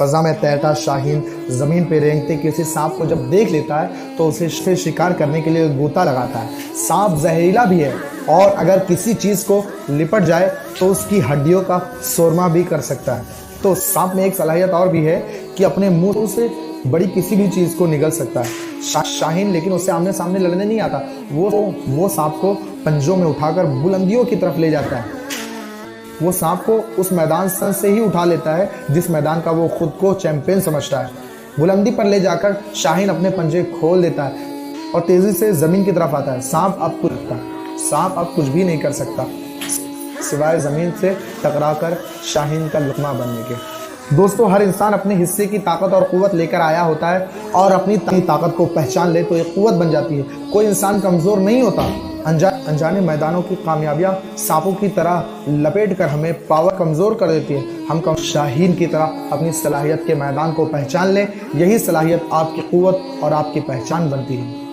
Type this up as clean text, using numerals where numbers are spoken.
फजा में तैरता शाहीन ज़मीन पे रेंगते किसी सांप को जब देख लेता है तो उसे फिर शिकार करने के लिए गोता लगाता है। सांप जहरीला भी है और अगर किसी चीज़ को लिपट जाए तो उसकी हड्डियों का सोरमा भी कर सकता है। तो सांप में एक सलाहियत और भी है कि अपने मुंह से बड़ी किसी भी चीज़ को निगल सकता है। शाहीन लेकिन उससे आमने सामने लड़ने नहीं आता, वो सांप को पंजों में उठाकर बुलंदियों की तरफ ले जाता है। वो सांप को उस मैदान से ही उठा लेता है जिस मैदान का वो खुद को चैंपियन समझता है। बुलंदी पर ले जाकर शाहीन अपने पंजे खोल देता है और तेजी से जमीन की तरफ आता है। सांप अब कुछ भी नहीं कर सकता सिवाय जमीन से टकराकर शाहीन का लुकमा बनने के। दोस्तों, हर इंसान अपने हिस्से की ताकत और कुव्वत लेकर आया होता है और अपनी ताकत को पहचान ले तो एक कुव्वत बन जाती है। कोई इंसान कमजोर नहीं होता। अनजाने मैदानों की कामयाबियां सांपों की तरह लपेट कर हमें पावर कमजोर कर देती है। हम शाहीन की तरह अपनी सलाहियत के मैदान को पहचान लें, यही सलाहियत आपकी कुव्वत और आपकी पहचान बनती है।